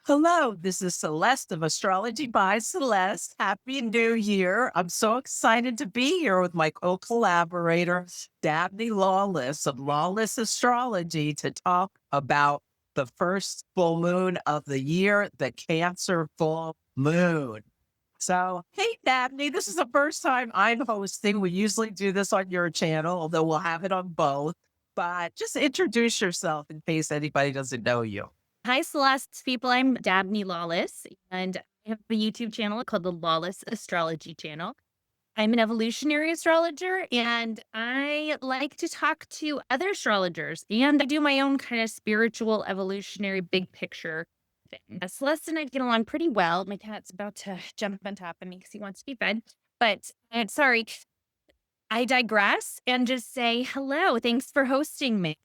Hello, this is Celeste of Astrology by Celeste. Happy New Year. I'm so excited to be here with my co-collaborator, Dabney Lawless of Lawless Astrology, to talk about the first full moon of the year, the Cancer full moon. So, hey, Dabney, this is the first time I'm hosting. We usually do this on your channel, although we'll have it on both. But just introduce yourself in case anybody doesn't know you. Hi, Celeste people. I'm Dabney Lawless, and I have a YouTube channel called the Lawless Astrology channel. I'm an evolutionary astrologer, and I like to talk to other astrologers, and I do my own kind of spiritual, evolutionary, big picture thing. Celeste and I get along pretty well. My cat's about to jump on top of me because he wants to be fed. But sorry, I digress and just say hello. Thanks for hosting me.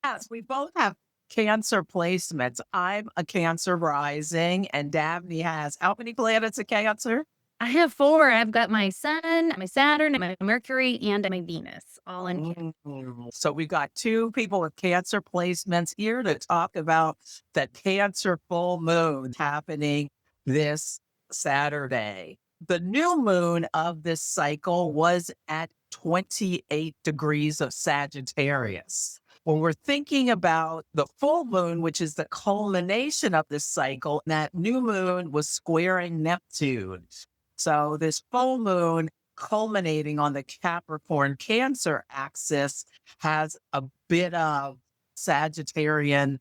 Yes, we both have Cancer placements. I'm a Cancer rising, and Dabney has how many planets in Cancer? I have 4. I've got my Sun, my Saturn, my Mercury, and my Venus all in Cancer. So we got two people with Cancer placements here to talk about the Cancer full moon happening this Saturday. The new moon of this cycle was at 28 degrees of Sagittarius. When we're thinking about the full moon, which is the culmination of this cycle, that new moon was squaring Neptune. So this full moon culminating on the Capricorn Cancer axis has a bit of Sagittarian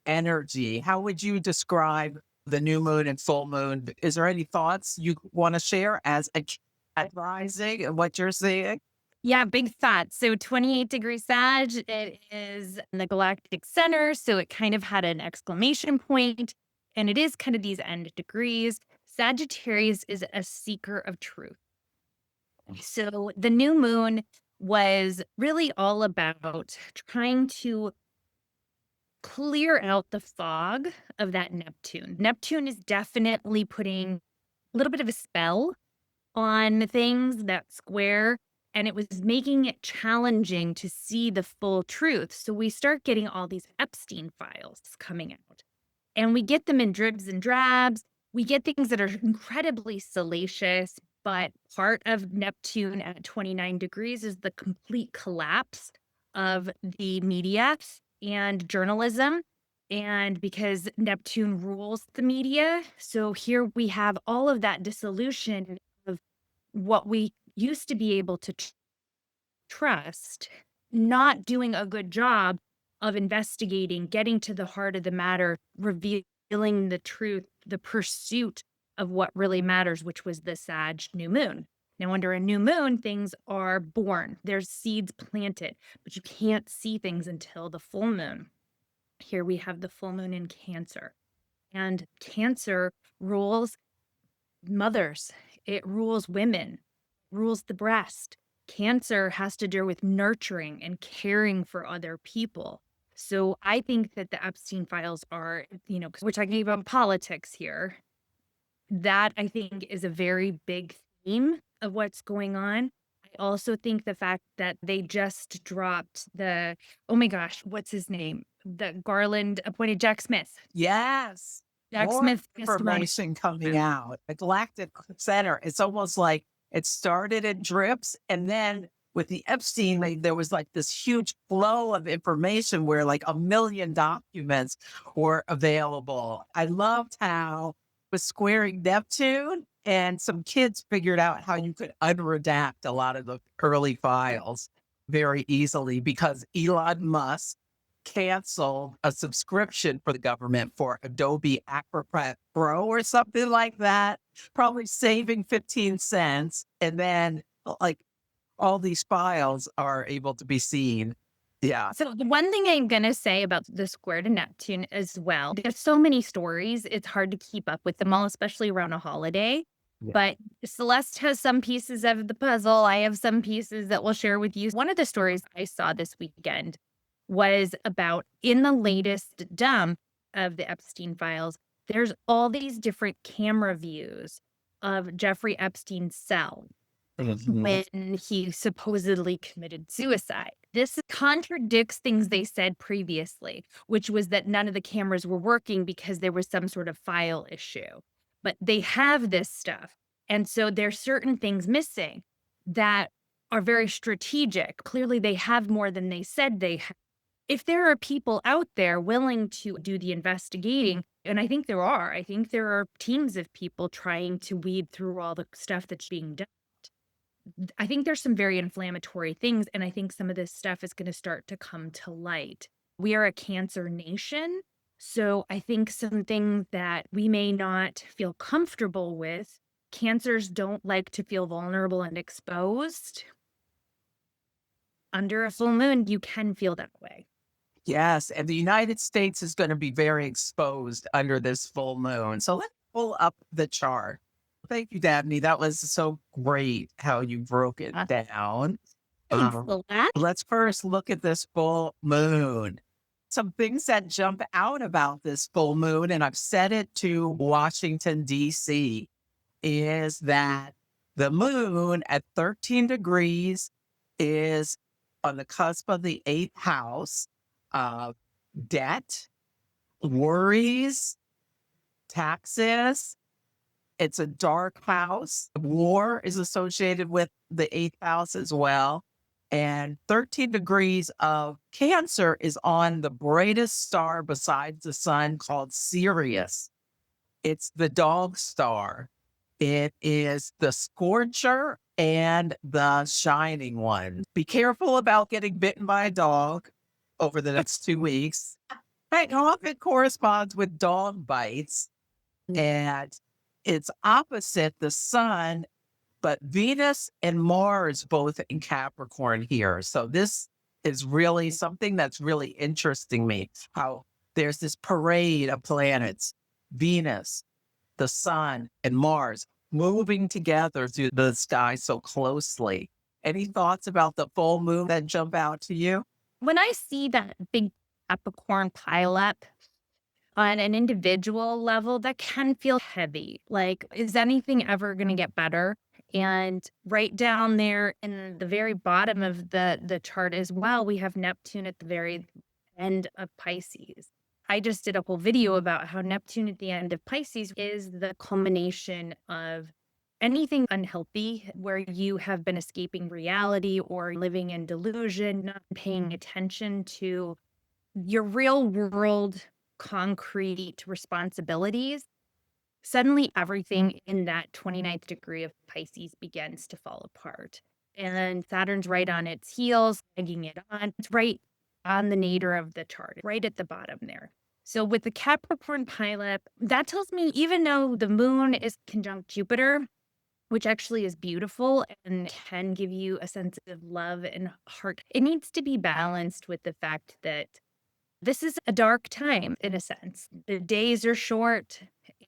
energy. How would you describe the new moon and full moon? Is there any thoughts you want to share as a rising and what you're seeing? Yeah, big thought. So 28 degrees Sag, it is in the galactic center. So it kind of had an exclamation point, and it is kind of these end degrees. Sagittarius is a seeker of truth. So the new moon was really all about trying to clear out the fog of that Neptune. Neptune is definitely putting a little bit of a spell on things that square, and it was making it challenging to see the full truth. So we start getting all these Epstein files coming out, and we get them in dribs and drabs. We get things that are incredibly salacious, but part of Neptune at 29 degrees is the complete collapse of the media and journalism. And because Neptune rules the media, so here we have all of that dissolution of what we used to be able to trust, not doing a good job of investigating, getting to the heart of the matter, revealing the truth, the pursuit of what really matters, which was the Sag new moon. Now, under a new moon, things are born, there's seeds planted, but you can't see things until the full moon. Here we have the full moon in Cancer, and Cancer rules mothers, it rules women, rules the breast. Cancer has to do with nurturing and caring for other people. So I think that the Epstein files are, 'cause we're talking about politics here. That I think is a very big theme of what's going on. I also think the fact that they just dropped oh my gosh, what's his name? The Garland appointed Jack Smith. Yes. Jack More Smith testimony. information coming out. The Galactic Center, it's almost like it started in drips. And then with the Epstein, there was like this huge flow of information where like a million documents were available. I loved how it was squaring Neptune and some kids figured out how you could unredact a lot of the early files very easily because Elon Musk canceled a subscription for the government for Adobe Acrobat Pro or something like that, probably saving 15 cents. And then like all these files are able to be seen. Yeah. So the one thing I'm gonna say about the square to Neptune as well, there's so many stories, it's hard to keep up with them all, especially around a holiday. Yeah. But Celeste has some pieces of the puzzle. I have some pieces that we'll share with you. One of the stories I saw this weekend was about in the latest dump of the Epstein files, there's all these different camera views of Jeffrey Epstein's cell. Mhm. when he supposedly committed suicide. This contradicts things they said previously, which was that none of the cameras were working because there was some sort of file issue. But they have this stuff. And so there's certain things missing that are very strategic. Clearly, they have more than they said they had. If there are people out there willing to do the investigating, and I think there are teams of people trying to weed through all the stuff that's being done. I think there's some very inflammatory things, and I think some of this stuff is going to start to come to light. We are a Cancer nation, so I think something that we may not feel comfortable with, Cancers don't like to feel vulnerable and exposed. Under a full moon, you can feel that way. Yes, and the United States is going to be very exposed under this full moon. So let's pull up the chart. Thank you, Dabney. That was so great how you broke it down. Thanks, Um, Celeste. let's first look at this full moon. Some things that jump out about this full moon, and I've set it to Washington, D.C., is that the moon at 13 degrees is on the cusp of the eighth house of debt, worries, taxes. It's a dark house. War is associated with the eighth house as well. And 13 degrees of Cancer is on the brightest star besides the sun called Sirius. It's the dog star. It is the scorcher and the shining one. Be careful about getting bitten by a dog over the next 2 weeks. It often corresponds with dog bites, and it's opposite the sun, but Venus and Mars both in Capricorn here. So this is really something that's really interesting me, how there's this parade of planets, Venus, the sun, and Mars moving together through the sky so closely. Any thoughts about the full moon that jump out to you? When I see that big Capricorn pileup on an individual level, that can feel heavy. Like, is anything ever going to get better? And right down there in the very bottom of the chart as well, we have Neptune at the very end of Pisces. I just did a whole video about how Neptune at the end of Pisces is the culmination of anything unhealthy where you have been escaping reality or living in delusion, not paying attention to your real world concrete responsibilities. Suddenly everything in that 29th degree of Pisces begins to fall apart. And Saturn's right on its heels, egging it on. It's right on the nadir of the chart, right at the bottom there. So with the Capricorn pileup, that tells me even though the moon is conjunct Jupiter, which actually is beautiful and can give you a sense of love and heart, it needs to be balanced with the fact that this is a dark time in a sense. The days are short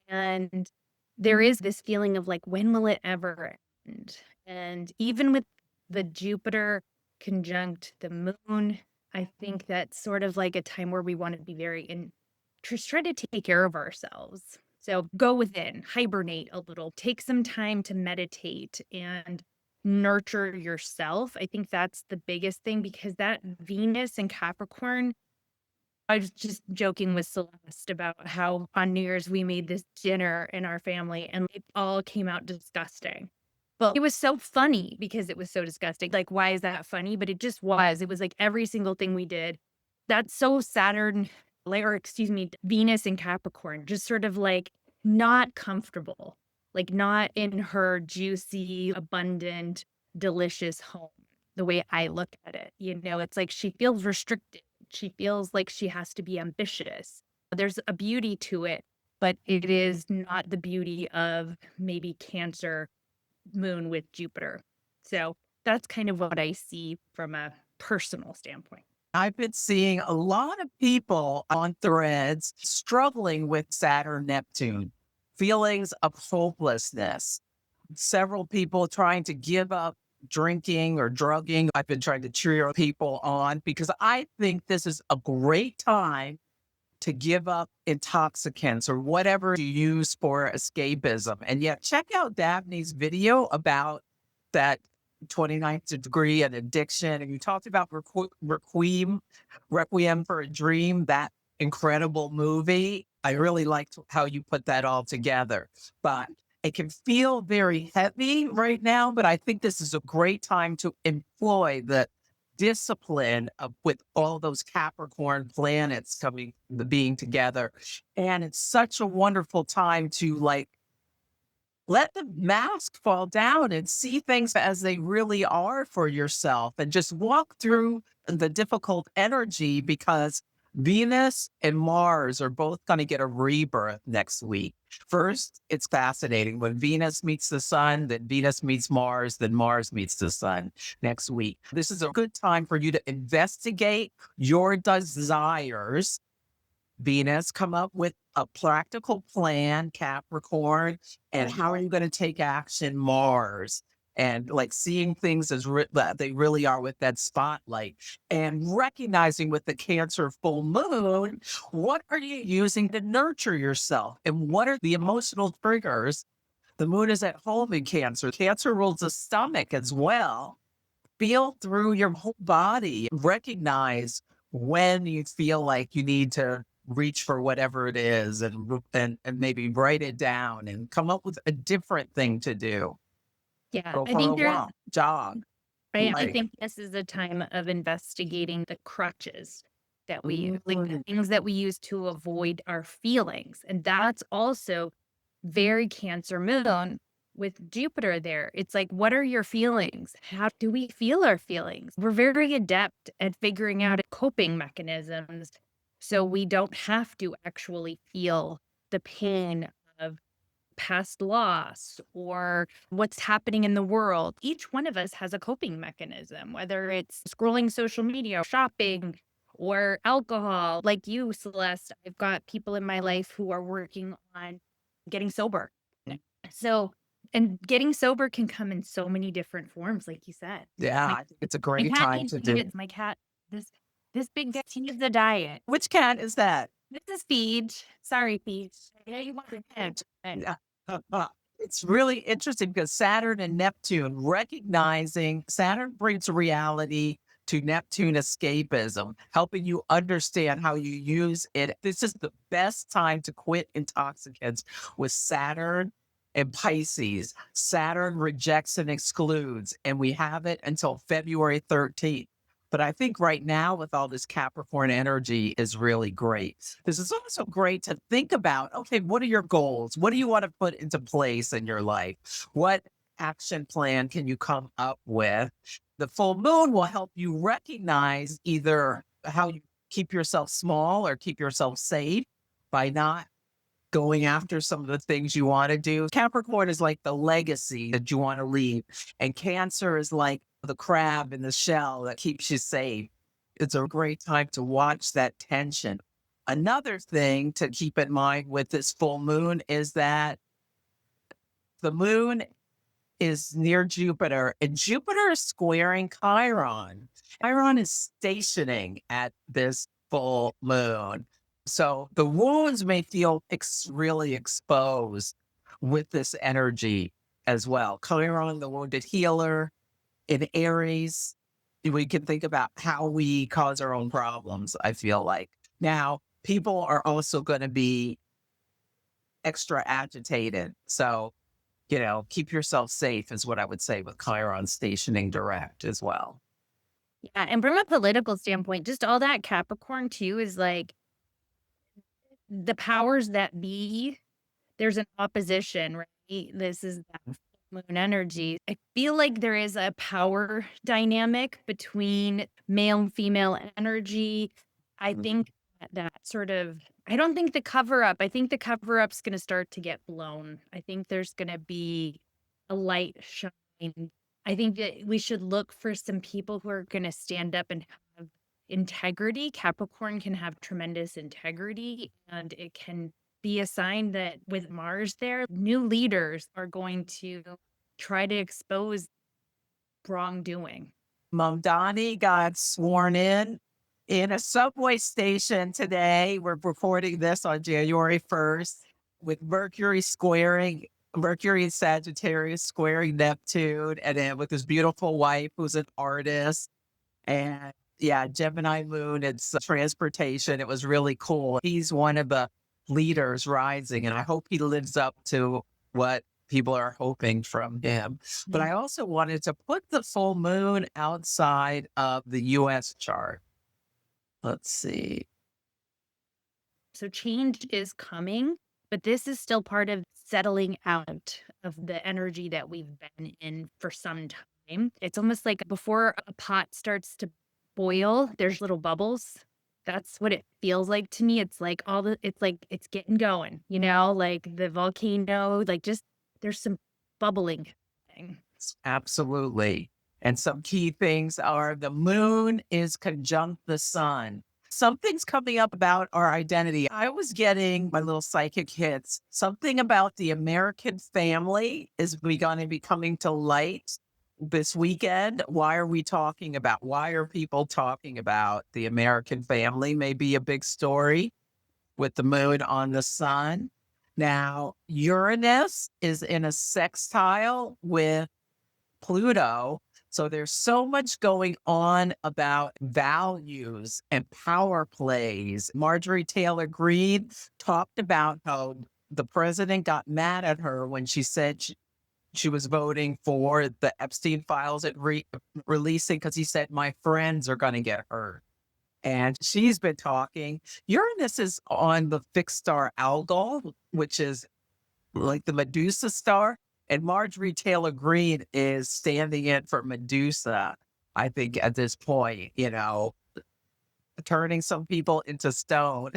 and there is this feeling of like, when will it ever end? And even with the Jupiter conjunct the moon, I think that's sort of like a time where we want to be very just try to take care of ourselves. So go within, hibernate a little, take some time to meditate and nurture yourself. I think that's the biggest thing because that Venus and Capricorn, I was just joking with Celeste about how on New Year's we made this dinner in our family and it all came out disgusting. But it was so funny because it was so disgusting. Like, why is that funny? But it just was. It was like every single thing we did. That's so Saturn, or excuse me, Venus and Capricorn, just sort of like not comfortable, like not in her juicy, abundant, delicious home, the way I look at it. It's like she feels restricted. She feels like she has to be ambitious. There's a beauty to it, but it is not the beauty of maybe Cancer moon with Jupiter. So that's kind of what I see from a personal standpoint. I've been seeing a lot of people on threads struggling with Saturn Neptune, feelings of hopelessness. Several people trying to give up drinking or drugging. I've been trying to cheer people on because I think this is a great time to give up intoxicants or whatever you use for escapism. And yet, check out Dabney's video about that 29th degree and addiction. And you talked about Requiem for a Dream, that incredible movie. I really liked how you put that all together. But it can feel very heavy right now, but I think this is a great time to employ the discipline of with all those Capricorn planets being together. And it's such a wonderful time to like let the mask fall down and see things as they really are for yourself and just walk through the difficult energy because Venus and Mars are both going to get a rebirth next week. First, it's fascinating. When Venus meets the sun, then Venus meets Mars, then Mars meets the sun next week. This is a good time for you to investigate your desires. Venus, come up with a practical plan, Capricorn, and how are you going to take action, Mars, and like seeing things as that they really are with that spotlight and recognizing with the Cancer full moon, what are you using to nurture yourself and what are the emotional triggers? The moon is at home in Cancer. Cancer rules the stomach as well. Feel through your whole body, recognize when you feel like you need to reach for whatever it is and maybe write it down and come up with a different thing to do. Yeah, Go I for a think walk, jog. right. I Like, think this is a time of investigating the crutches that we use, like the mm, things that we use to avoid our feelings. And that's also very Cancer moon with Jupiter there. It's like, what are your feelings? How do we feel our feelings? We're very adept at figuring out coping mechanisms so we don't have to actually feel the pain of past loss or what's happening in the world. Each one of us has a coping mechanism, whether it's scrolling social media, shopping, or alcohol. Like you, Celeste, I've got people in my life who are working on getting sober. So, and getting sober can come in so many different forms, like you said. yeah, My, I think it's a my great cat time needs to to do. get my cat. This big guy, he needs a diet. Which cat is that? This is Peach. Sorry, Peach. Yeah, you want your cat. Yeah. It's really interesting because Saturn and Neptune, recognizing Saturn brings reality to Neptune escapism, helping you understand how you use it. This is the best time to quit intoxicants with Saturn and Pisces. Saturn rejects and excludes, and we have it until February 13th. But I think right now, with all this Capricorn energy, is really great. This is also great to think about. Okay, what are your goals? What do you want to put into place in your life? What action plan can you come up with? The full moon will help you recognize either how you keep yourself small or keep yourself safe by not going after some of the things you want to do. Capricorn is like the legacy that you want to leave, and Cancer is like the crab in the shell that keeps you safe. It's a great time to watch that tension. Another thing to keep in mind with this full moon is that the moon is near Jupiter, and Jupiter is squaring Chiron. Chiron is stationing at this full moon. So the wounds may feel really exposed with this energy as well. Chiron, the wounded healer in Aries, we can think about how we cause our own problems, I feel like. Now, people are also going to be extra agitated. So keep yourself safe is what I would say with Chiron stationing direct as well. Yeah, and from a political standpoint, just all that Capricorn too is like the powers that be, there's an opposition, right? This is that moon energy. I feel like there is a power dynamic between male and female energy. I think that sort of, I don't think the cover up, I think the cover up's going to start to get blown. I think there's going to be a light shine. I think that we should look for some people who are going to stand up and have integrity. Capricorn can have tremendous integrity, and it can be a sign that with Mars there, new leaders are going to try to expose wrongdoing. Mundane got sworn in a subway station today. We're recording this on January 1st with Mercury squaring Mercury in Sagittarius squaring Neptune, and then with his beautiful wife who's an artist. And yeah, Gemini moon, it's transportation. It was really cool. He's one of the leaders rising, and I hope he lives up to what people are hoping from him. But I also wanted to put the full moon outside of the US chart. Let's see. So change is coming, but this is still part of settling out of the energy that we've been in for some time. It's almost like before a pot starts to boil, there's little bubbles. That's what it feels like to me. It's like it's like it's getting going, like the volcano, like just there's some bubbling thing. Absolutely. And some key things are the moon is conjunct the sun. Something's coming up about our identity. I was getting my little psychic hits. Something about the American family is going to be coming to light this weekend. Why are people talking about the American family? May be a big story with the moon on the sun. Now, Uranus is in a sextile with Pluto. So there's so much going on about values and power plays. Marjorie Taylor Greene talked about how the president got mad at her when she said she was voting for the Epstein files releasing because he said, my friends are going to get hurt. And she's been talking. Uranus is on the fixed star Algol, which is like the Medusa star. And Marjorie Taylor Greene is standing in for Medusa, I think, at this point, turning some people into stone.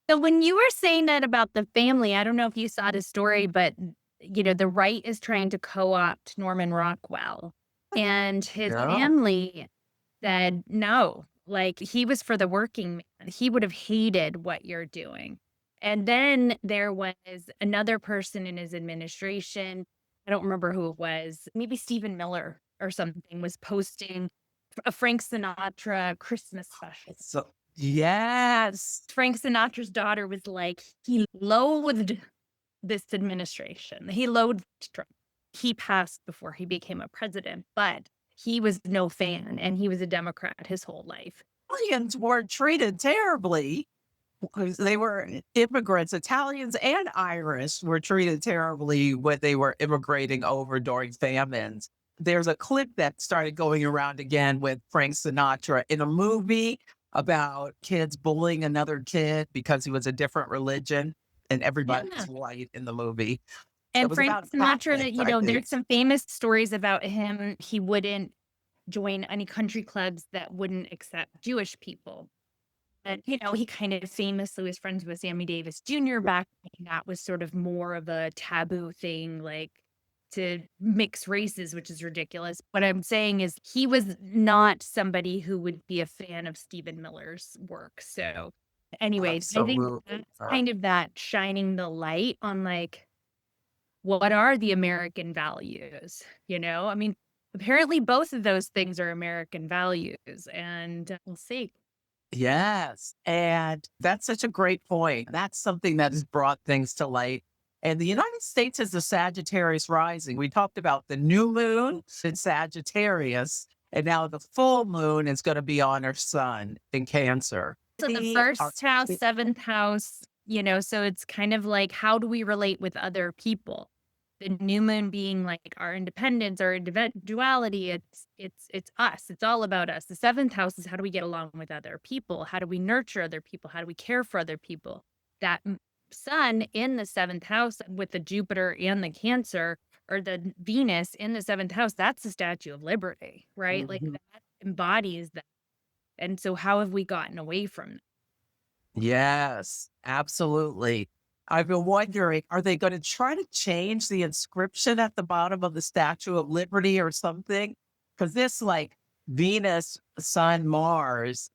So when you were saying that about the family, I don't know if you saw the story, but the right is trying to co-opt Norman Rockwell, and his Yeah. family said no. Like he was for the working man. He would have hated what you're doing. And then there was another person in his administration. I don't remember who it was. Maybe Stephen Miller or something was posting a Frank Sinatra Christmas special. So, yes. Frank Sinatra's daughter was like, he loathed this administration. He loathed Trump. He passed before he became a president, but he was no fan and he was a Democrat his whole life. Italians were treated terribly. They were immigrants. Italians and Irish were treated terribly when they were immigrating over during famines. There's a clip that started going around again with Frank Sinatra in a movie about kids bullying another kid because he was a different religion, and everybody was white in the movie. And was Frank about Sinatra, Catholics, there's some famous stories about him. He wouldn't join any country clubs that wouldn't accept Jewish people. And, he kind of famously was friends with Sammy Davis Jr. back when that was sort of more of a taboo thing, like to mix races, which is ridiculous. What I'm saying is he was not somebody who would be a fan of Stephen Miller's work. So anyways, I think that's kind of that shining the light on like, what are the American values? I mean, apparently both of those things are American values, and we'll see. Yes. And that's such a great point. That's something that has brought things to light. And the United States is the Sagittarius rising. We talked about the new moon in Sagittarius, and now the full moon is going to be on our sun in Cancer. So the first house, seventh house, so it's kind of like, how do we relate with other people? The new moon being like our independence, our individuality. It's us. It's all about us. The seventh house is how do we get along with other people? How do we nurture other people? How do we care for other people? That sun in the seventh house with the Jupiter and the Cancer, or the Venus in the seventh house, that's the Statue of Liberty, right? Like that embodies that. And so how have we gotten away from that? Yes, absolutely. I've been wondering, are they going to try to change the inscription at the bottom of the Statue of Liberty or something? Because this, like, Venus, Sun, Mars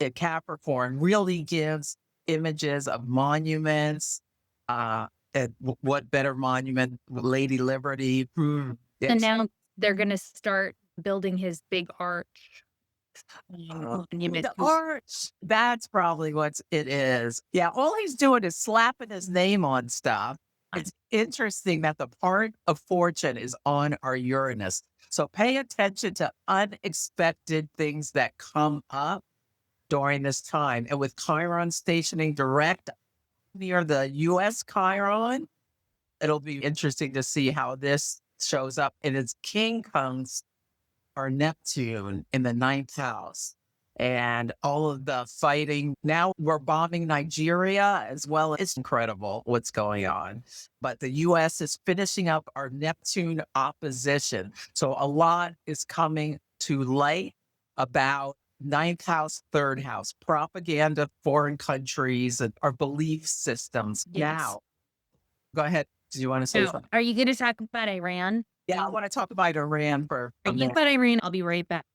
at Capricorn really gives images of monuments. And what better monument? Lady Liberty. And now they're going to start building his big arch. Monument. The arch. That's probably what it is. Yeah, all he's doing is slapping his name on stuff. It's interesting that the part of fortune is on our Uranus. So pay attention to unexpected things that come up during this time. And with Chiron stationing direct near the US Chiron, it'll be interesting to see how this shows up. And its king comes or Neptune in the ninth house. And all of the fighting. Now we're bombing Nigeria as well. It's incredible what's going on. But the US is finishing up our Neptune opposition. So a lot is coming to light about ninth house, third house, propaganda, foreign countries, and our belief systems. Yes. Now, go ahead. Do you want to say So, something? are you going to talk about Iran? Yeah, I want to talk about Iran for a Are you minute. about Iran? I'll be right back.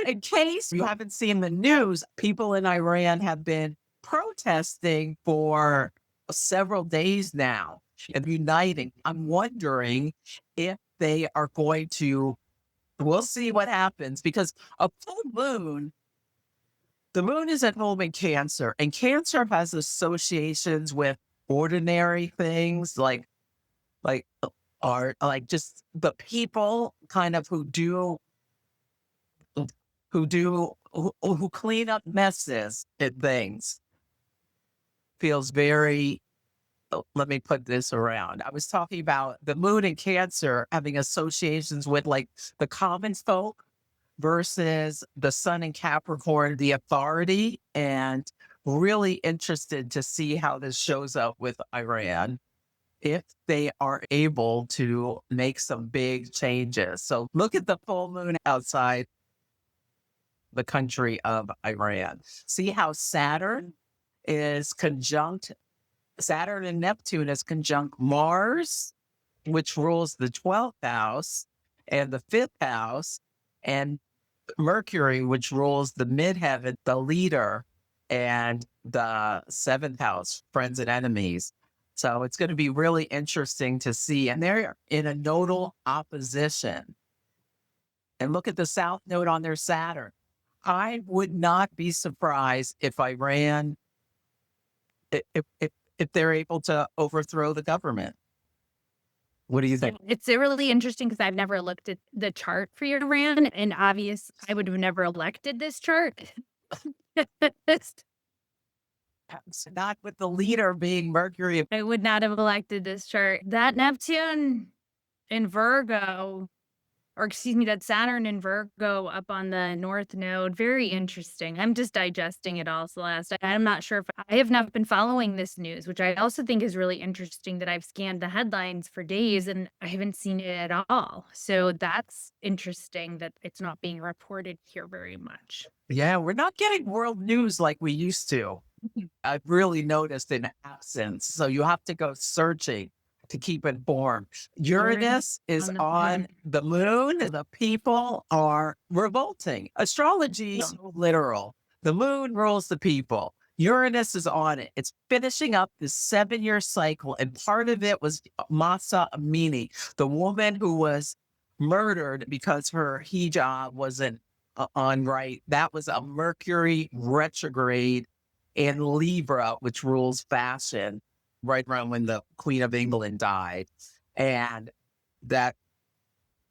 In case you haven't seen the news, people in Iran have been protesting for several days now and uniting. I'm wondering if they are going to, we'll see what happens because a full moon, the moon is at home in Cancer, and Cancer has associations with ordinary things like art, like just the people kind of who clean up messes and things. Feels very, let me put this around. I was talking about the moon in Cancer having associations with like the common folk versus the sun in Capricorn, the authority, and really interested to see how this shows up with Iran if they are able to make some big changes. So look at the full moon outside the country of Iran. See how Saturn is conjunct, Saturn and Neptune is conjunct Mars, which rules the 12th house and the 5th house, and Mercury, which rules the midheaven, the leader, and the 7th house, friends and enemies. So it's going to be really interesting to see. And they're in a nodal opposition. And look at the south node on their Saturn. I would not be surprised if Iran, if they're able to overthrow the government. What do you think? It's really interesting because I've never looked at the chart for Iran, and I would have never elected this chart. Not with the leader being Mercury. I would not have elected this chart. That Neptune in Virgo, or excuse me, that Saturn in Virgo up on the north node, very interesting. I'm just digesting it all, Celeste. I'm not sure if I have not been following this news, which I also think is really interesting that I've scanned the headlines for days and I haven't seen it at all. So that's interesting that it's not being reported here very much. Yeah, we're not getting world news like we used to. I've really noticed an absence. So you have to go searching to keep informed. Uranus is on the moon. The people are revolting. Astrology is so literal. The moon rules the people. Uranus is on it. It's finishing up this 7-year cycle. And part of it was Masa Amini, the woman who was murdered because her hijab wasn't on right. That was a Mercury retrograde in Libra, which rules fashion, right around when the Queen of England died. And that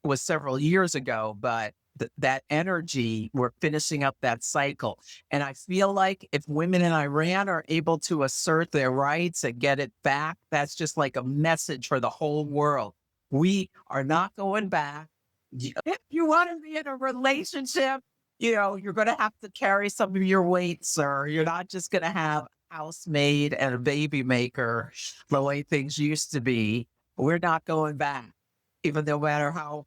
was several years ago, but that energy, we're finishing up that cycle. And I feel like if women in Iran are able to assert their rights and get it back, that's just like a message for the whole world. We are not going back. If you want to be in a relationship, you're going to have to carry some of your weight, sir. You're not just going to have a housemaid and a baby maker the way things used to be. We're not going back, even no matter how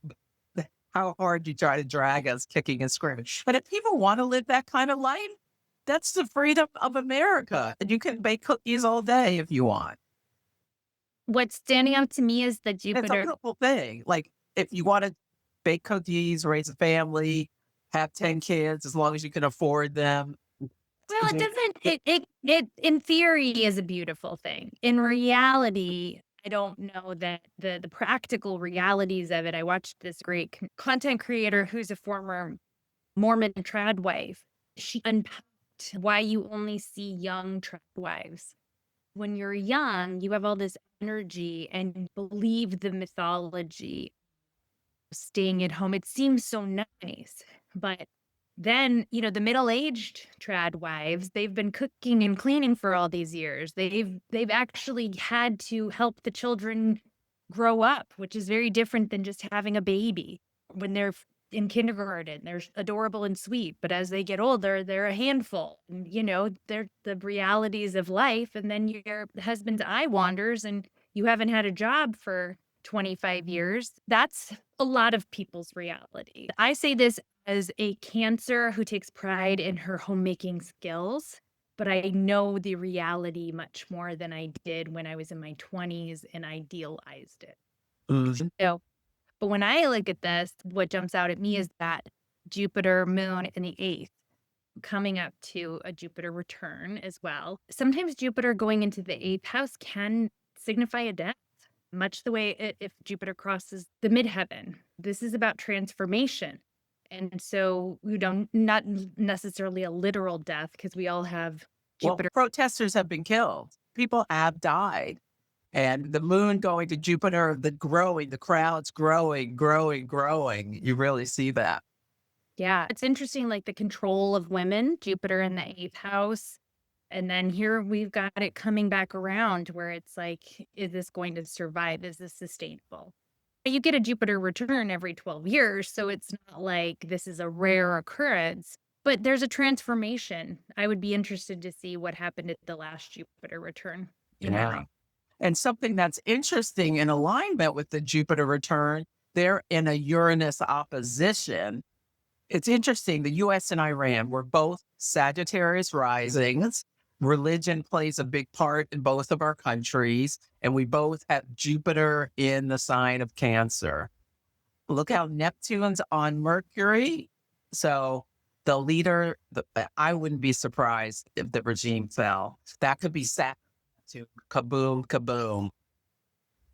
hard you try to drag us kicking and screaming. But if people want to live that kind of life, that's the freedom of America. And you can bake cookies all day if you want. What's standing out to me is the It's a Jupiter. beautiful thing. Like if you want to bake cookies, raise a family, have 10 kids, as long as you can afford them. Well, it doesn't, it in theory is a beautiful thing. In reality, I don't know that the practical realities of it. I watched this great content creator who's a former Mormon trad wife. She unpacked why you only see young trad wives. When you're young, you have all this energy and you believe the mythology of staying at home. It seems so nice. But then, the middle-aged trad wives, they've been cooking and cleaning for all these years. They've actually had to help the children grow up, which is very different than just having a baby. When they're in kindergarten, they're adorable and sweet, but as they get older, they're a handful. And, they're the realities of life. And then your husband's eye wanders and you haven't had a job for 25 years. That's a lot of people's reality. I say this as a Cancer who takes pride in her homemaking skills, but I know the reality much more than I did when I was in my 20s and idealized it. Mhm. So, but when I look at this, what jumps out at me is that Jupiter moon in the 8th, coming up to a Jupiter return as well. Sometimes Jupiter going into the 8th house can signify a death, much the way if Jupiter crosses the midheaven. This is about transformation. And so, not necessarily a literal death, because we all have Well, Jupiter. protesters have been killed. People have died. And the moon going to Jupiter, the crowd's growing, growing, growing. You really see that. Yeah, it's interesting, like the control of women, Jupiter in the 8th house. And then here we've got it coming back around where it's like, is this going to survive? Is this sustainable? You get a Jupiter return every 12 years, so it's not like this is a rare occurrence, but there's a transformation. I would be interested to see what happened at the last Jupiter return. Yeah. And something that's interesting in alignment with the Jupiter return, they're in a Uranus opposition. It's interesting. The US and Iran were both Sagittarius risings. Religion plays a big part in both of our countries, and we both have Jupiter in the sign of Cancer. Look how Neptune's on Mercury. So the leader, I wouldn't be surprised if the regime fell. That could be Saturn to kaboom, kaboom,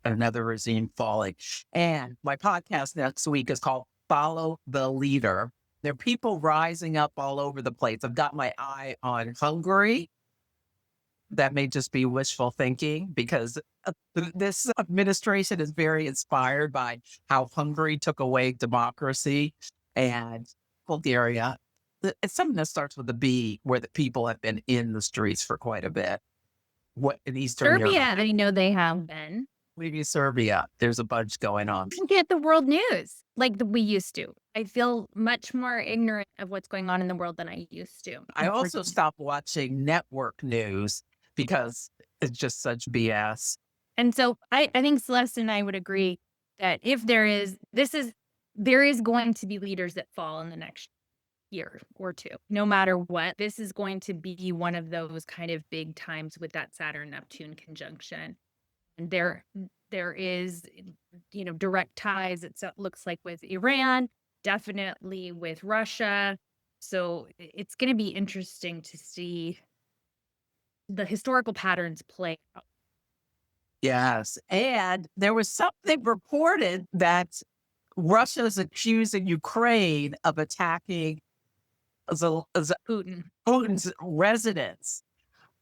another regime falling. And my podcast next week is called Follow the Leader. There are people rising up all over the place. I've got my eye on Hungary. That may just be wishful thinking because this administration is very inspired by how Hungary took away democracy, and Bulgaria. It's something that starts with a B, where the people have been in the streets for quite a bit. What in Eastern Europe? Serbia, I know they have been. Maybe Serbia. There's a bunch going on. Don't get the world news like we used to. I feel much more ignorant of what's going on in the world than I used to. I also stopped watching network news because it's just such BS. And so I think Celeste and I would agree that if there is going to be leaders that fall in the next year or two, no matter what. This is going to be one of those kind of big times with that Saturn Neptune conjunction. And there is, direct ties, it looks like, with Iran, definitely with Russia. So it's going to be interesting to see the historical patterns play out. Yes. And there was something reported that Russia is accusing Ukraine of attacking Putin's residence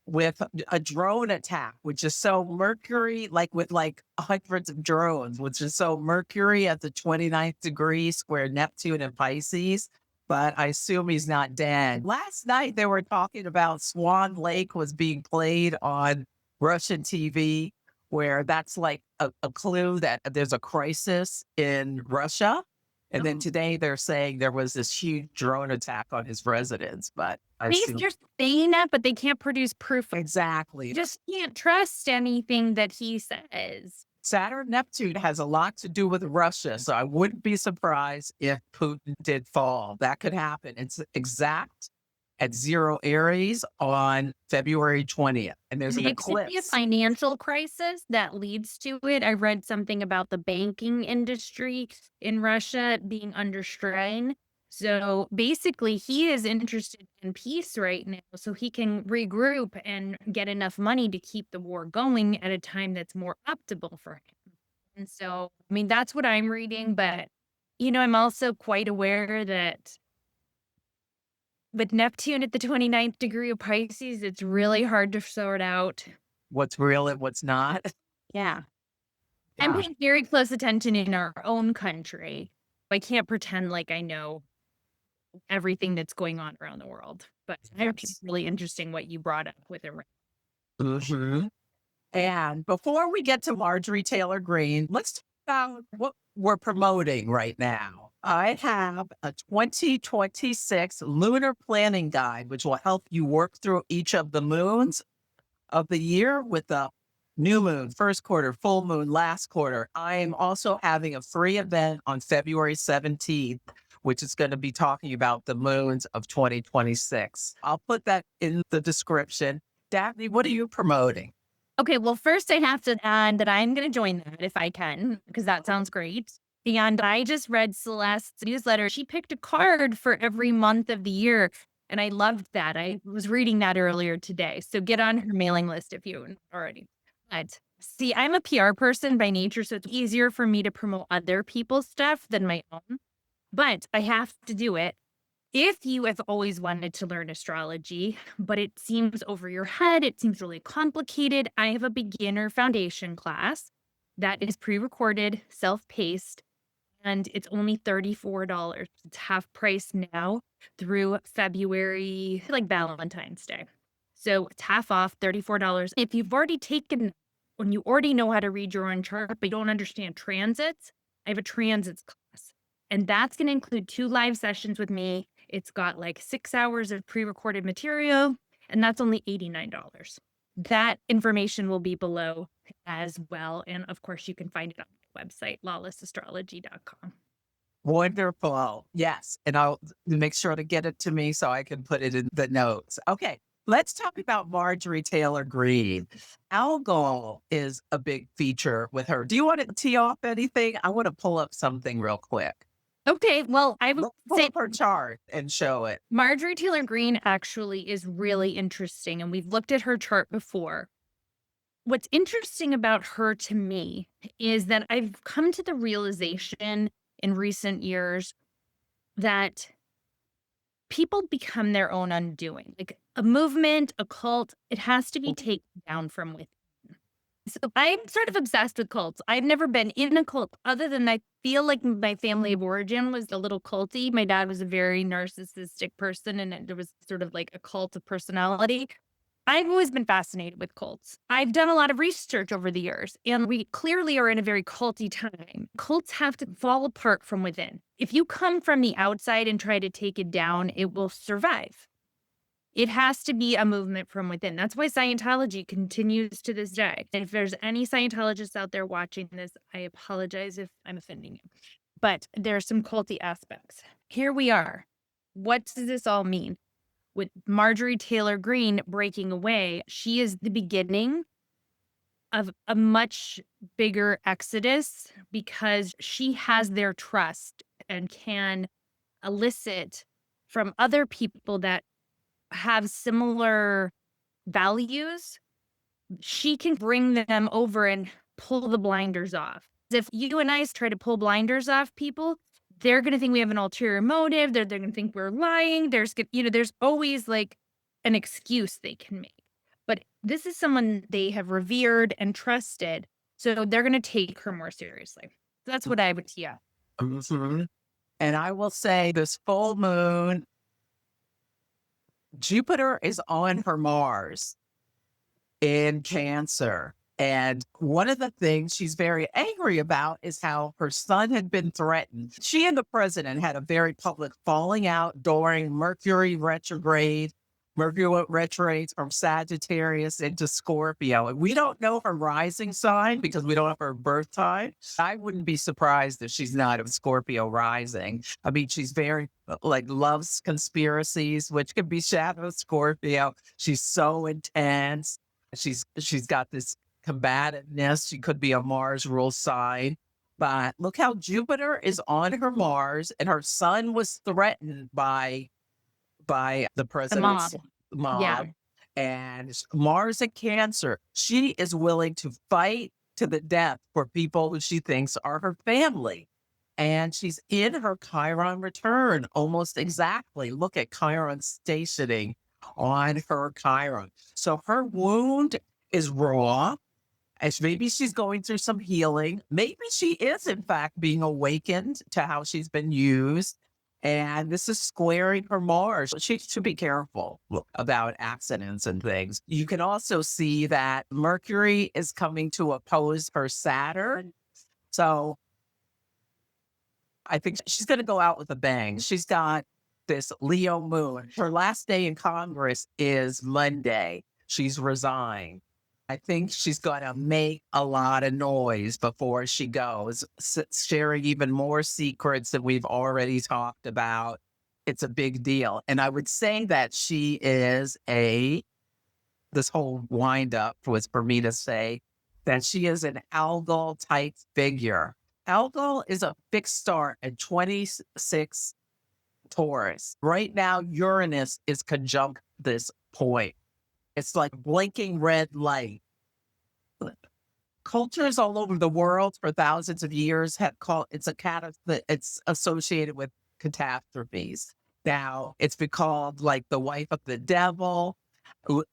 with a drone attack, which is so Mercury, with hundreds of drones, which is so Mercury at the 29th degree square Neptune and Pisces. But I assume he's not dead. Last night, they were talking about Swan Lake was being played on Russian TV, where that's like a clue that there's a crisis in Russia. And then today they're saying there was this huge drone attack on his residence. But They're saying that, but they can't produce proof. Exactly. You just can't trust anything that he says. Saturn Neptune has a lot to do with Russia, so I wouldn't be surprised if Putin did fall. That could happen. It's exact at 0 Aries on February 20th, and there's an It could be a eclipse. financial crisis that leads to it. I read something about the banking industry in Russia being under strain. So basically, he is interested in peace right now so he can regroup and get enough money to keep the war going at a time that's more optimal for him. And so, that's what I'm reading. But, I'm also quite aware that with Neptune at the 29th degree of Pisces, it's really hard to sort out. What's real and what's not. Yeah. I'm Yeah. paying very close attention in our own country. I can't pretend like I know everything that's going on around the world. But it's really interesting what you brought up with it. Mhm. And before we get to Marjorie Taylor Greene, let's talk about what we're promoting right now. I have a 2026 lunar planning guide, which will help you work through each of the moons of the year with the new moon, first quarter, full moon, last quarter. I am also having a free event on February 17th, which is going to be talking about the moons of 2026. I'll put that in the description. Dabney, what are you promoting? Okay, well, first I have to add that I'm going to join that if I can, because that sounds great. And I just read Celeste's newsletter. She picked a card for every month of the year. And I loved that. I was reading that earlier today. So get on her mailing list if you haven't already. But see, I'm a PR person by nature, so it's easier for me to promote other people's stuff than my own. But I have to do it. If you have always wanted to learn astrology, but it seems over your head, it seems really complicated, I have a beginner foundation class that is pre-recorded, self-paced, and it's only $34. It's half price now through February, like Valentine's Day. So it's half off, $34. If you've already taken, when you already know how to read your own chart, but you don't understand transits, I have a transits class. And that's going to include 2 live sessions with me. It's got like 6 hours of pre-recorded material, and that's only $89. That information will be below as well. And of course, you can find it on my website, lawlessastrology.com. Wonderful. Yes. And I'll make sure to get it to me so I can put it in the notes. Okay. Let's talk about Marjorie Taylor Greene. Algol is a big feature with her. Do you want to tee off anything? I want to pull up something real quick. Okay, well, I would Let's pull say up her chart and show it. Marjorie Taylor Greene actually is really interesting, and we've looked at her chart before. What's interesting about her to me is that I've come to the realization in recent years that people become their own undoing. Like a movement, a cult, it has to be taken down from within. So I'm sort of obsessed with cults. I've never been in a cult other than I feel like my family of origin was a little culty. My dad was a very narcissistic person and there was sort of like a cult of personality. I've always been fascinated with cults. I've done a lot of research over the years, and we clearly are in a very culty time. Cults have to fall apart from within. If you come from the outside and try to take it down, it will survive. It has to be a movement from within. That's why Scientology continues to this day. And if there's any Scientologists out there watching this, I apologize if I'm offending you. But there are some culty aspects. Here we are. What does this all mean? With Marjorie Taylor Greene breaking away, she is the beginning of a much bigger exodus because she has their trust and can elicit from other people that have similar values. She can bring them over and pull the blinders off. If you and I try to pull blinders off people, they're going to think we have an ulterior motive. They're going to think we're lying. There's always like an excuse they can make. But this is someone they have revered and trusted. So they're going to take her more seriously. That's what I would tee up. Mhm. And I will say this full moon, Jupiter is on her Mars in Cancer. And one of the things she's very angry about is how her son had been threatened. She and the president had a very public falling out during Mercury retrograde. Mercury retrogrades from Sagittarius into Scorpio. And we don't know her rising sign because we don't have her birth time. I wouldn't be surprised if she's not of Scorpio rising. I mean, she's very loves conspiracies, which can be shadow Scorpio. She's so intense. She's got this combativeness. She could be a Mars rule sign. But look how Jupiter is on her Mars and her son was threatened by the president's mob. Yeah. And Mars in Cancer. She is willing to fight to the death for people who she thinks are her family. And she's in her Chiron return almost exactly. Look at Chiron stationing on her Chiron. So her wound is raw. As maybe she's going through some healing. Maybe she is, in fact, being awakened to how she's been used. And this is squaring her Mars. She should be careful about accidents and things. You can also see that Mercury is coming to oppose her Saturn. So I think she's going to go out with a bang. She's got this Leo moon. Her last day in Congress is Monday. She's resigned. I think she's going to make a lot of noise before she goes, sharing even more secrets that we've already talked about. It's a big deal. And I would say that she is this whole windup was for me to say that she is an Algol type figure. Algol is a fixed star at 26 Taurus. Right now, Uranus is conjunct this point. It's like blinking red light. Cultures all over the world for thousands of years have called it's associated with catastrophes. Now it's been called like the wife of the devil,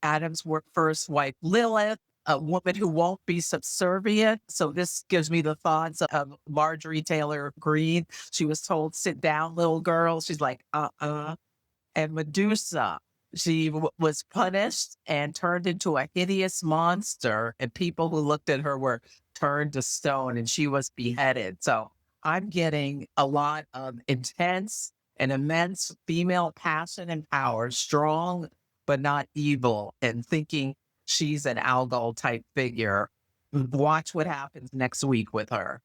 Adam's first wife Lilith, a woman who won't be subservient. So this gives me the thoughts of Marjorie Taylor Greene. She was told, "Sit down, little girl." She's like, And Medusa, she was punished and turned into a hideous monster, and people who looked at her were turned to stone, and she was beheaded. So I'm getting a lot of intense and immense female passion and power, strong but not evil, and thinking she's an Algol type figure. Watch what happens next week with her.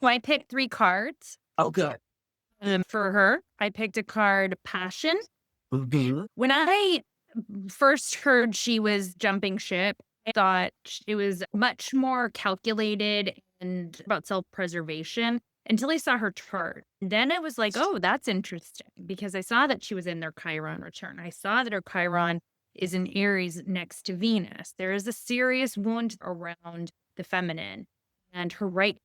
Well, I picked 3 cards. Oh, good. For her, I picked a card, Passion. Mhm. When I first heard she was jumping ship, I thought it was much more calculated and about self-preservation until I saw her chart. Then I was like, oh, that's interesting, because I saw that she was in their Chiron return. I saw that her Chiron is in Aries next to Venus. There is a serious wound around the feminine and her right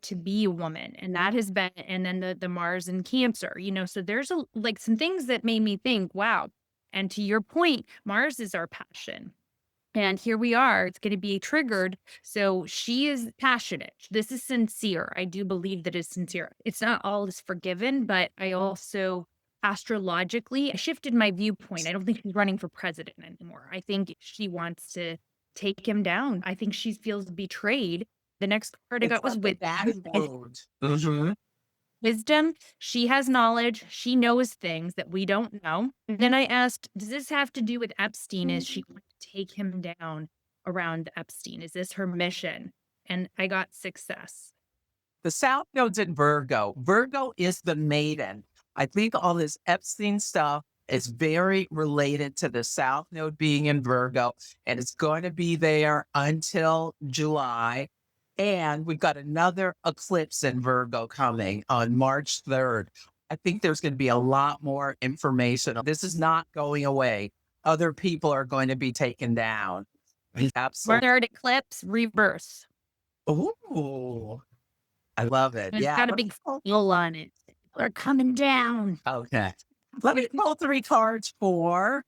to be a woman, and that has been, and then the Mars in Cancer, so there's like some things that made me think, wow. And to your point, Mars is our passion, and here we are, it's going to be triggered. So she is passionate, this is sincere. I do believe that it's sincere. It's not all is forgiven, but I also astrologically I shifted my viewpoint. I don't think she's running for president anymore. I think she wants to take him down. I think she feels betrayed. The next card I got was wisdom. She has knowledge. She knows things that we don't know. Then I asked, does this have to do with Epstein? Is she going to take him down around Epstein? Is this her mission? And I got success. The South Node's in Virgo. Virgo is the maiden. I think all this Epstein stuff is very related to the South Node being in Virgo, and it's going to be there until July. And we've got another eclipse in Virgo coming on March 3rd. I think there's going to be a lot more information. This is not going away. Other people are going to be taken down. Absolutely. Third eclipse, rebirth. Ooh, I love it. It's got a big fuel on it. We're coming down. Okay. Let me pull 3 cards from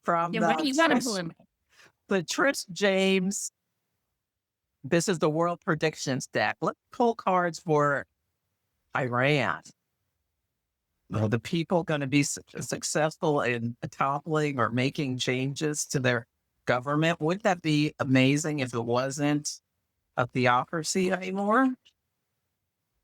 What do you got to pull in? The Trish James. This is the World Predictions deck. Let's pull cards for Iran. Are the people going to be successful in toppling or making changes to their government? Wouldn't that be amazing if it wasn't a theocracy anymore?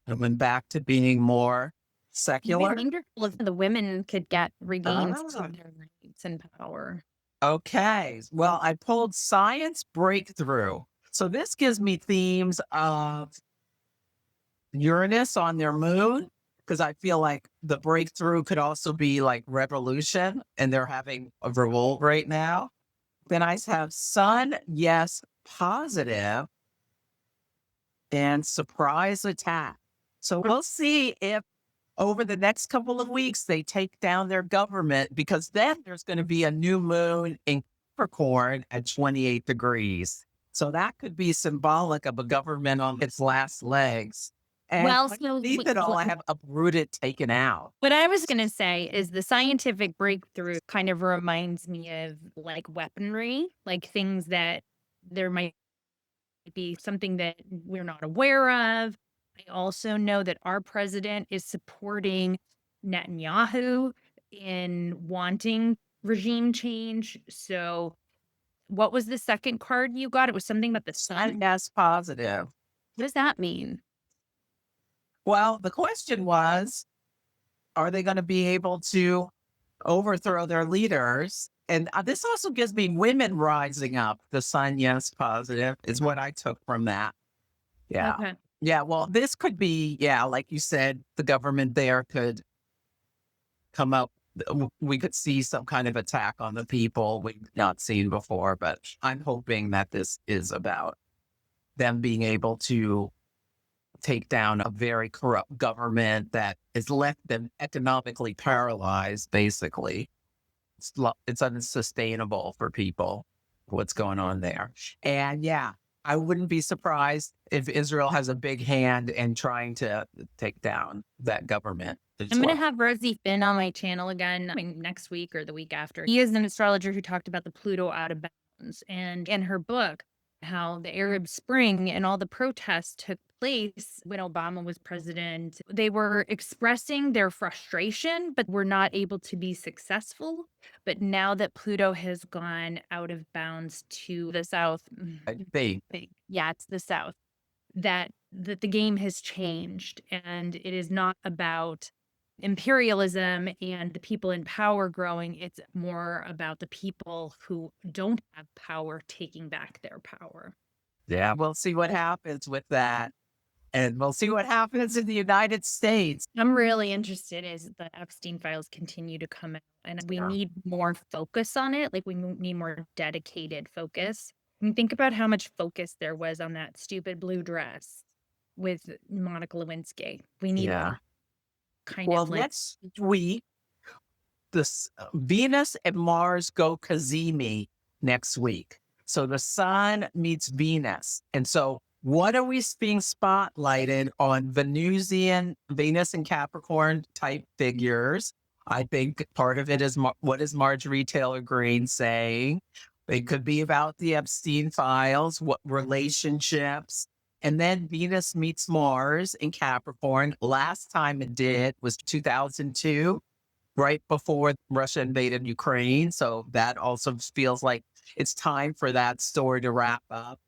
It went back to being more secular. I wonder if the women could regain some of their rights and power. Okay. Well, I pulled Science Breakthrough. So this gives me themes of Uranus on their moon, because I feel like the breakthrough could also be like revolution, and they're having a revolt right now. Then I have Sun, yes, positive, and surprise attack. So we'll see if over the next couple of weeks they take down their government, because then there's going to be a new moon in Capricorn at 28 degrees. So that could be symbolic of a government on its last legs. And Well, so underneath it all, I have uprooted, taken out. what I was going to say is the scientific breakthrough kind of reminds me of like weaponry, like things that there might be something that we're not aware of. I also know that our president is supporting Netanyahu in wanting regime change. So, what was the second card you got? It was something about the sun. Yes, positive. What does that mean? Well, the question was, are they going to be able to overthrow their leaders? And this also gives me women rising up. The sun, yes, positive is what I took from that. Yeah. Okay. Yeah. Well, this could be, yeah, like you said, the government there could come up. We could see some kind of attack on the people we've not seen before, but I'm hoping that this is about them being able to take down a very corrupt government that has left them economically paralyzed, basically. It's unsustainable for people, what's going on there. And yeah, I wouldn't be surprised if Israel has a big hand in trying to take down that government as I'm going to well. have Rosie Finn on my channel again, I mean, next week or the week after. He is an astrologer who talked about the Pluto out of bounds. And in her book, how the Arab Spring and all the protests took place when Obama was president. They were expressing their frustration, but were not able to be successful. But now that Pluto has gone out of bounds to the south, yeah, it's the south, that the game has changed and it is not about imperialism and the people in power growing. It's more about the people who don't have power taking back their power. Yeah, we'll see what happens with that. And we'll see what happens in the United States. I'm really interested as the Epstein files continue to come out, and we Yeah. need more focus on it. Like, we need more dedicated focus. And think about how much focus there was on that stupid blue dress with Monica Lewinsky. We need Yeah. kind Well, of like, next week, this Venus and Mars go Kazemi next week. So the sun meets Venus. And so what are we being spotlighted on Venusian, Venus and Capricorn type figures? I think part of it is what is Marjorie Taylor Greene saying? It could be about the Epstein files, what relationships. And then Venus meets Mars in Capricorn. Last time it did was 2002, right before Russia invaded Ukraine. So that also feels like it's time for that story to wrap up.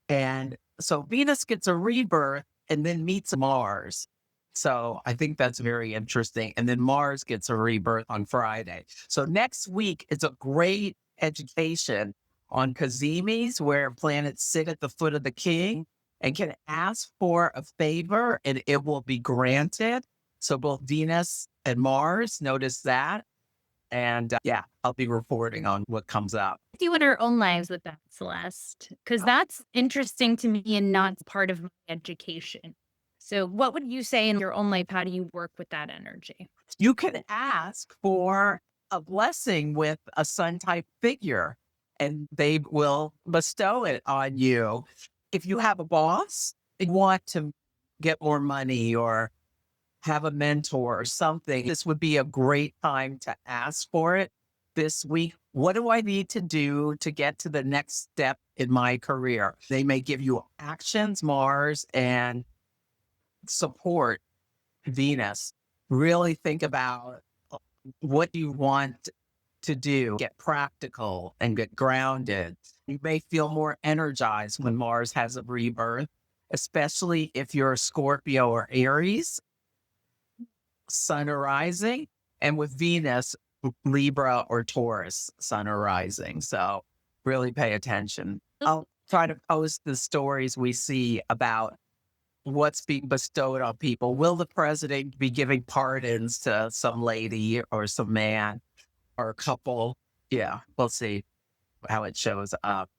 And so Venus gets a rebirth and then meets Mars. So I think that's very interesting. And then Mars gets a rebirth on Friday. So next week is a great education on Kazimis, where planets sit at the foot of the king and can ask for a favor and it will be granted. So both Venus and Mars, notice that. And yeah, I'll be reporting on what comes up. do in our own lives with that, Celeste, because that's interesting to me and not part of my education. So, what would you say in your own life? How do you work with that energy? You can ask for a blessing with a sun type figure and they will bestow it on you. If you have a boss and want to get more money or have a mentor or something, this would be a great time to ask for it this week. What do I need to do to get to the next step in my career? They may give you actions, Mars, and support, Venus. Really think about what you want to do, get practical and get grounded. You may feel more energized when Mars has a rebirth, especially if you're a Scorpio or Aries, sun or rising, and with Venus, Libra or Taurus, sun or rising. So really pay attention. I'll try to post the stories we see about what's being bestowed on people. Will the president be giving pardons to some lady or some man or a couple? Yeah, we'll see how it shows up.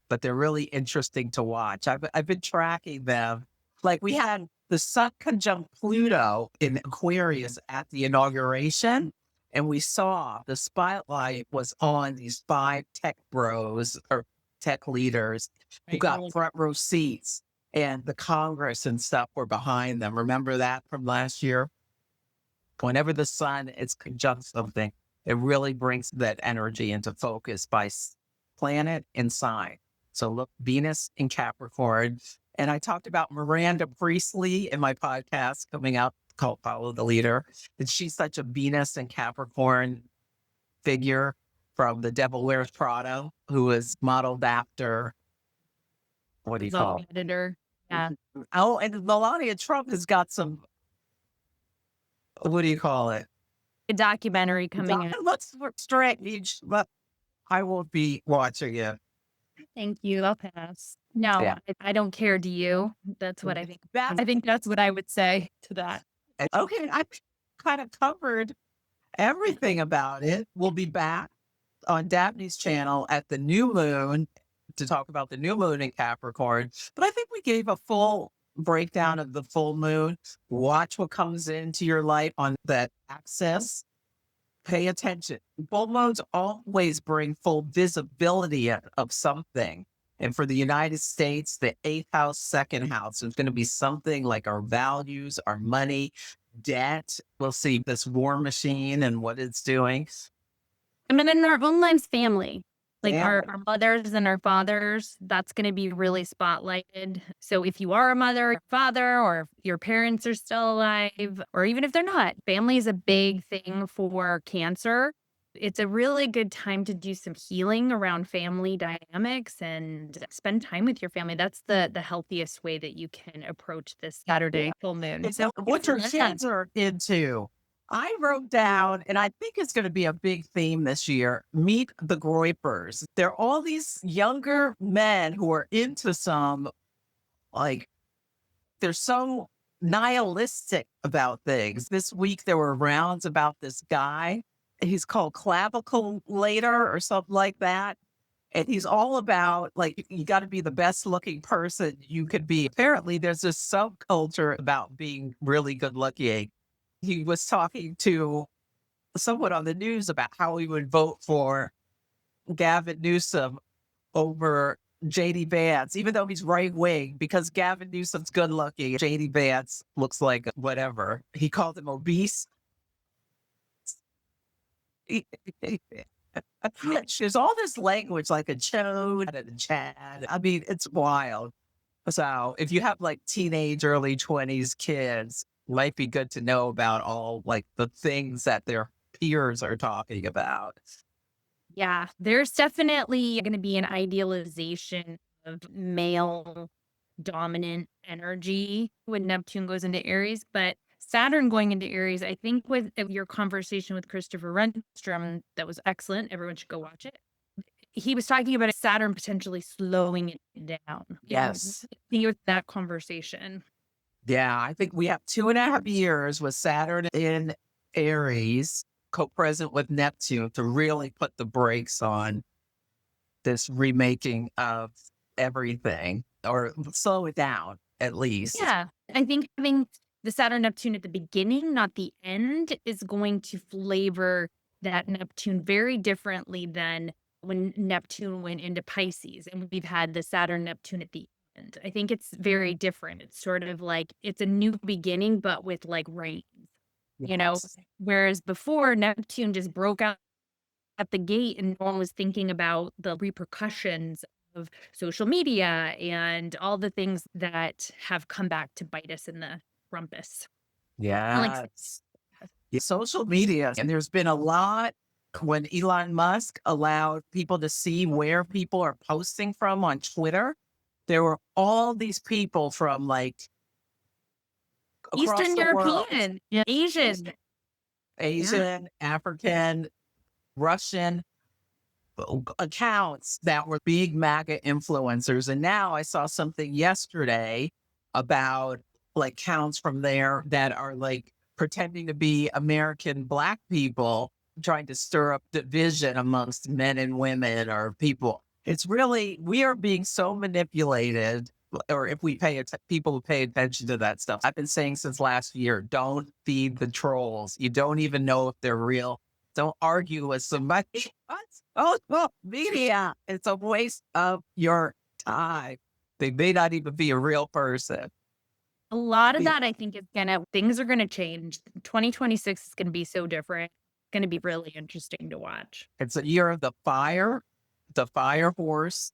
But they're really interesting to watch. I've been tracking them. Like we had the sun conjunct Pluto in Aquarius at the inauguration, and we saw the spotlight was on these 5 tech bros or tech leaders who got front row seats and the Congress and stuff were behind them. Remember that from last year? Whenever the sun is conjunct something, it really brings that energy into focus by planet and sign. So look, Venus in Capricorn. And I talked about Miranda Priestley in my podcast coming out called Follow the Leader. And she's such a Venus and Capricorn figure from The Devil Wears Prada, who was modeled after, what do you call it? Editor. Yeah. Oh, and Melania Trump has got some, what do you call it? A documentary coming out. It looks strange, but I won't be watching it. Thank you. I'll pass. No, Yeah. I don't care. Do you? That's what I think. I think that's what I would say to that. Okay, I kind of covered everything about it. We'll be back on Dabney's channel at the new moon to talk about the new moon in Capricorn. But I think we gave a full breakdown of the full moon. Watch what comes into your life on that axis. Pay attention. Full moons always bring full visibility of something. And for the United States, the 8th house, 2nd house is going to be something like our values, our money, debt. We'll see this war machine and what it's doing. I mean, in our own lives, family, like Yeah. our mothers and our fathers, that's going to be really spotlighted. So if you are a mother or father, or if your parents are still alive, or even if they're not, family is a big thing for Cancer. It's a really good time to do some healing around family dynamics and spend time with your family. That's the healthiest way that you can approach this Saturday full moon. So what your kids are into. I wrote down, and I think it's going to be a big theme this year, meet the Groypers. They're all these younger men who are into some, like, they're so nihilistic about things. This week there were rounds about this guy. He's called Clavicle Later or something like that. And he's all about, like, you got to be the best looking person you could be. Apparently, there's this subculture about being really good looking. He was talking to someone on the news about how he would vote for Gavin Newsom over JD Vance, even though he's right wing, because Gavin Newsom's good looking. JD Vance looks like whatever. He called him obese. There's all this language like a chode and a chad. I mean, it's wild. So if you have like teenage, early 20s kids, might be good to know about all like the things that their peers are talking about. Yeah, there's definitely going to be an idealization of male dominant energy when Neptune goes into Aries, but Saturn going into Aries, I think with your conversation with Christopher Renstrom, that was excellent. Everyone should go watch it. He was talking about Saturn potentially slowing it down. Yes. With that conversation. Yeah, I think we have 2.5 years with Saturn in Aries, co-present with Neptune, to really put the brakes on this remaking of everything, or slow it down at least. Yeah, I think having the Saturn Neptune at the beginning, not the end, is going to flavor that Neptune very differently than when Neptune went into Pisces and we've had the Saturn Neptune at the end. I think it's very different. It's sort of like it's a new beginning, but with like rain, whereas before Neptune just broke out at the gate and no one was thinking about the repercussions of social media and all the things that have come back to bite us in the rumpus. Yeah. Social media. And there's been a lot when Elon Musk allowed people to see where people are posting from on Twitter. There were all these people from like Eastern European, Asian, African, Russian accounts that were big MAGA influencers. And now I saw something yesterday about like accounts from there that are like pretending to be American Black people trying to stir up division amongst men and women or people. It's really, we are being so manipulated, or if we people who pay attention to that stuff. I've been saying since last year, don't feed the trolls. You don't even know if they're real. Don't argue with somebody. Oh, well, media. It's a waste of your time. They may not even be a real person. A lot of The- that I think is things are gonna change. 2026 is gonna be so different. It's gonna be really interesting to watch. It's a year of the fire horse.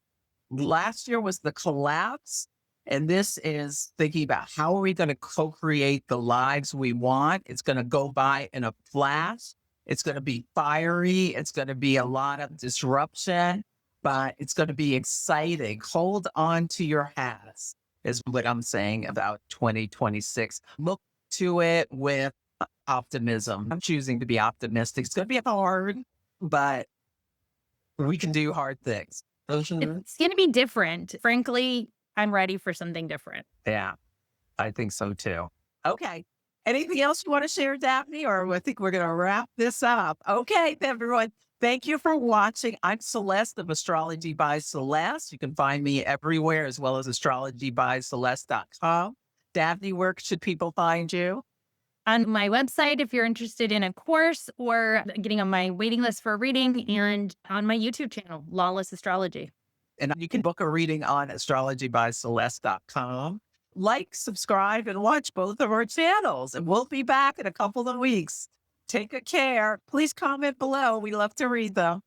Last year was the collapse. And this is thinking about how are we going to co-create the lives we want? It's going to go by in a flash. It's going to be fiery. It's going to be a lot of disruption, but it's going to be exciting. Hold on to your hats is what I'm saying about 2026. Look to it with optimism. I'm choosing to be optimistic. It's going to be hard, but we can do hard things. It's gonna be different. Frankly, I'm ready for something different. Yeah, I think so too. Okay. Anything else you want to share, Dabney? Or I think we're going to wrap this up. Okay, everyone. Thank you for watching. I'm Celeste of Astrology by Celeste. You can find me everywhere as well as astrologybyceleste.com. Dabney, where should people find you? On my website, if you're interested in a course or getting on my waiting list for a reading, and on my YouTube channel, Lawless Astrology. And you can book a reading on astrologybyceleste.com. Like, subscribe, and watch both of our channels. And we'll be back in a couple of weeks. Take good care. Please comment below. We love to read them.